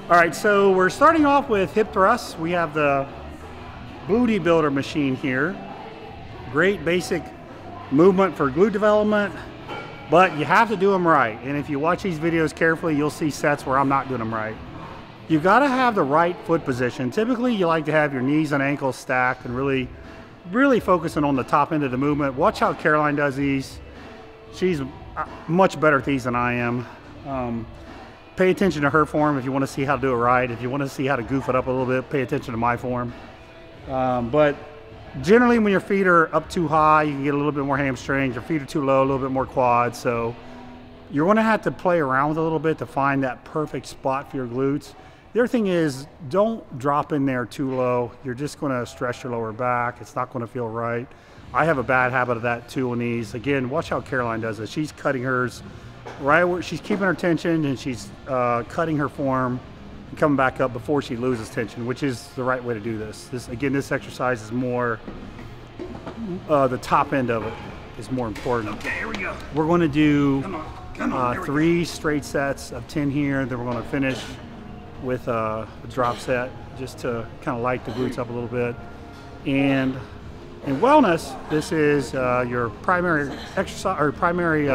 All right, so we're starting off with hip thrusts. We have the booty builder machine here. Great basic movement for glute development, but you have to do them right. And if you watch these videos carefully, you'll see sets where I'm not doing them right. You've got to have the right foot position. Typically, you like to have your knees and ankles stacked and really focusing on the top end of the movement. Watch how Caroline does these. She's much better at these than I am. Pay attention to her form if you want to see how to do it right. If you want to see how to goof it up a little bit, pay attention to my form. But generally when your feet are up too high, you can get a little bit more hamstrings. Your feet are too low, a little bit more quads. So you're going to have to play around with it a little bit to find that perfect spot for your glutes. The other thing is, don't drop in there too low. You're just going to stress your lower back. It's not going to feel right. I have a bad habit of that too on these. Again, watch how Caroline does it. She's cutting hers right where she's keeping her tension, and she's cutting her form and coming back up before she loses tension, which is the right way to do this. Again, this exercise is more, the top end of it is more important. Okay, here we go. We're going to do Come on, 3 straight sets of 10 here. Then we're going to finish with a drop set just to kind of light the glutes up a little bit. And in wellness, this is your primary exercise or primary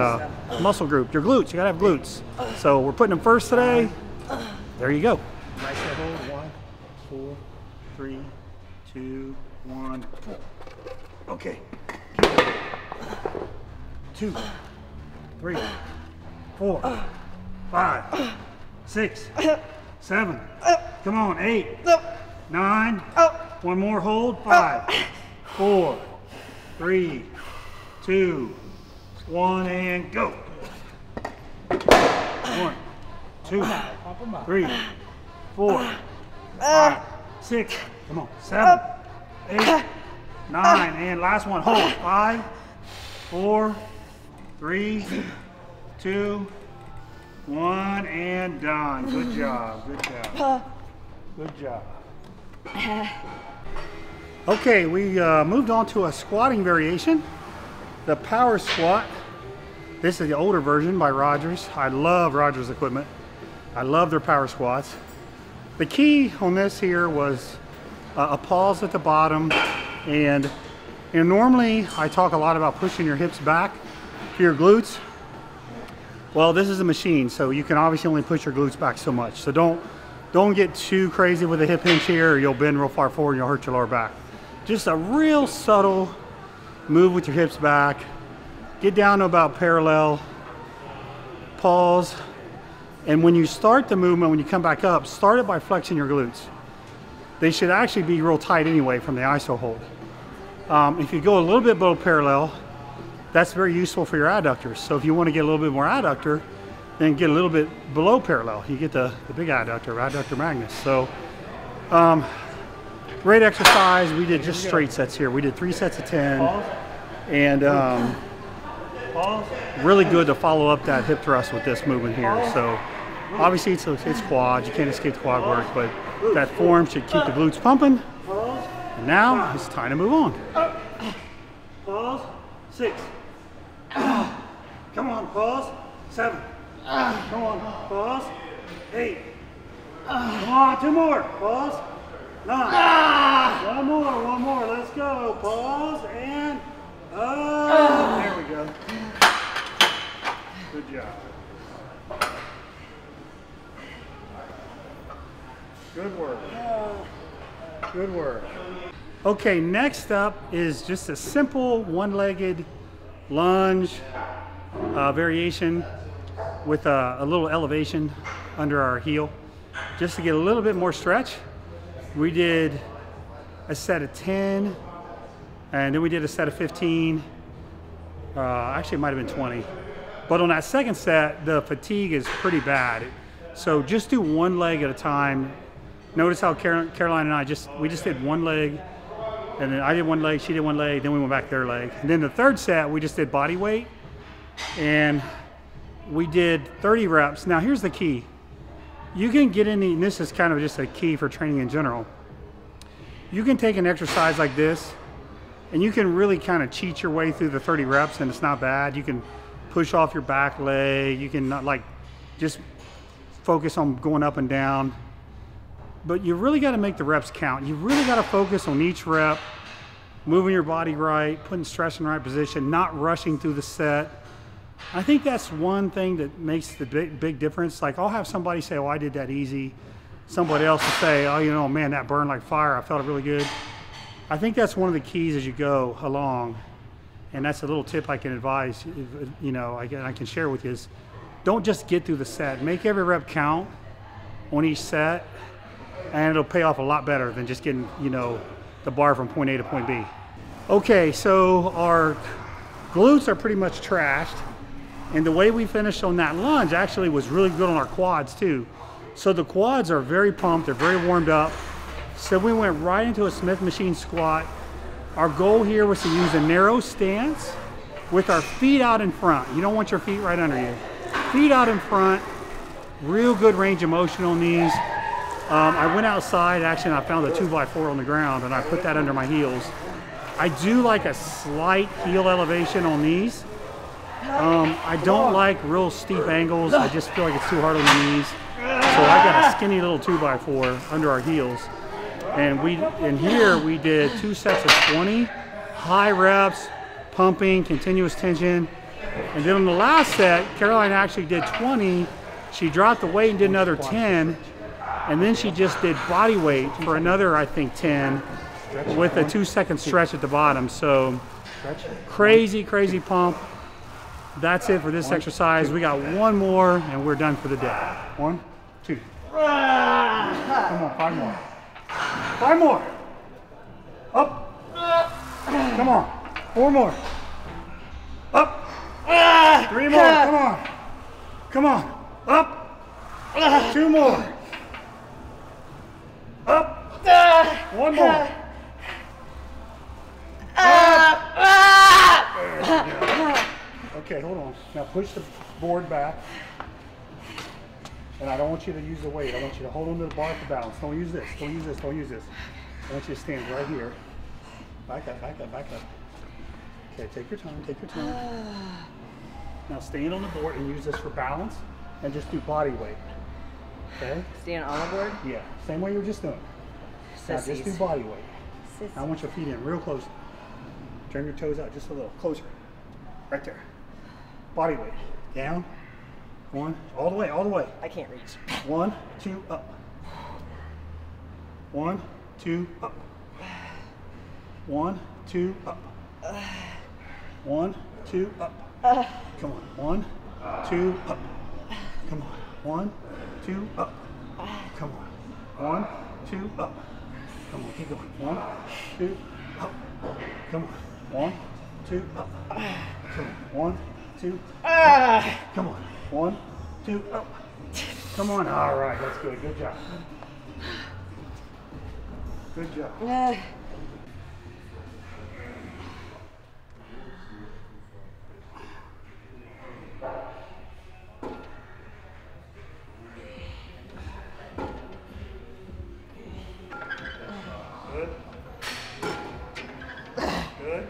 muscle group, your glutes. You gotta have glutes. So we're putting them first today. There you go. Nice hold. 1, 4, 3, 2, 1. Okay. 2, 3, 4, 5, 6, 7. Come on, 8, 9. One more hold. 5, 4, 3, 2, 1, and go. 1, 2, 3, 4, 5, 6. Come on. 7, 8, 9, and last one. Hold. 5, 4, 3, 2, 1, and done. Good job. Good job. Good job. Okay, we moved on to a squatting variation, the power squat. This is the older version by Rogers. I love Rogers equipment. I love their power squats. The key on this here was a pause at the bottom, and normally I talk a lot about pushing your hips back to your glutes. Well, this is a machine, so you can obviously only push your glutes back so much. So don't get too crazy with a hip hinge here, or you'll bend real far forward and you'll hurt your lower back. Just a real subtle move with your hips back. Get down to about parallel. Pause. And when you start the movement, when you come back up, start it by flexing your glutes. They should actually be real tight anyway from the iso hold. If you go a little bit below parallel, that's very useful for your adductors. So if you want to get a little bit more adductor, then get a little bit below parallel. You get the big adductor magnus. So great exercise. We did just straight sets here. We did 3 sets of 10. And really good to follow up that hip thrust with this movement here. So obviously it's quads. You can't escape the quad work, but that form should keep the glutes pumping. And now it's time to move on. Pause. 6. Come on, pause. 7. Come on, pause. 8. Come on, 2 more. Pause. 9. One more. Let's go. Pause and there we go. Good job. Good work. Good work. Okay, next up is just a simple one-legged lunge variation with a little elevation under our heel, just to get a little bit more stretch. We did a set of 10, and then we did a set of 15. Actually, it might have been 20. But on that second set, the fatigue is pretty bad. So just do one leg at a time. Notice how Caroline and I we just did one leg, and then I did one leg, she did one leg, then we went back to their leg. And then the third set, we just did body weight, and we did 30 reps. Now here's the key. You can get in and this is kind of just a key for training in general. You can take an exercise like this, and you can really kind of cheat your way through the 30 reps, and it's not bad. You can push off your back leg. You can not just focus on going up and down. but you really got to make the reps count. You really got to focus on each rep, moving your body right, putting stress in the right position, not rushing through the set. I think that's one thing that makes the big difference. Like I'll have somebody say, oh, I did that easy. Somebody else will say, oh, you know, man, that burned like fire. I felt it really good. I think that's one of the keys as you go along. And that's a little tip I can advise, you know, I can share with you is don't just get through the set. Make every rep count on each set, and it'll pay off a lot better than just getting, you know, the bar from point A to point B. Okay, so our glutes are pretty much trashed. And the way we finished on that lunge actually was really good on our quads too. So the quads are very pumped, they're very warmed up. So we went right into a Smith machine squat. Our goal here was to use a narrow stance with our feet out in front. You don't want your feet right under you. Feet out in front, real good range of motion on these. I went outside actually and I found a 2x4 on the ground and I put that under my heels. I do like a slight heel elevation on these. I don't like real steep angles. I just feel like it's too hard on the knees. So I got a skinny little 2x4 under our heels. And here we did 2 sets of 20, high reps, pumping, continuous tension. And then on the last set, Caroline actually did 20. She dropped the weight and did another 10. And then she just did body weight for another, I think, 10 with a 2-second stretch at the bottom. So crazy, crazy pump. That's it for this exercise. We got one more and we're done for the day. 1, 2. Come on, 5 more. 5 more. Up. Come on. 4 more. Up. 3 more. Come on. Come on. Up. 2 more. Up. 1 more. Okay, hold on. Now push the board back. And I don't want you to use the weight. I want you to hold on to the bar for balance. Don't use this. Don't use this. Don't use this. I want you to stand right here. Back up, back up, back up. Okay, take your time, take your time. Now stand on the board and use this for balance and just do body weight. Okay? Stand on the board? Yeah, same way you were just doing. Now just do body weight. Sissies. I want your feet in real close. Turn your toes out just a little closer. Right there. Body weight. Down. 1, all the way, all the way. I can't reach. 1, 2, up. 1, 2, up. 1, 2, up. 1, 2, up. Come on. 1, 2, up. Come on. 1, 2, up. Come on. 1, 2, up. Come on, keep going. 1, 2, up. Come on. 1, 2, up. Come on. 1, 2, up. Come on. 1, 2, up. Come on. All right, that's good. Good job. Good job. Good. Good.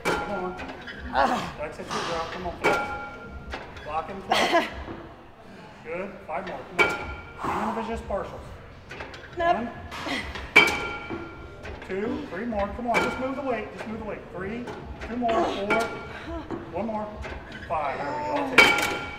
Come on. That's it. Good job. Come on, flex. Lock and flex. Good. 5 more. Come on. Even if it's just partials. 1, 2, 3 more. Come on. Just move the weight. Just move the weight. 3, 2 more. 4. 1 more. 5. There we go. I'll take it.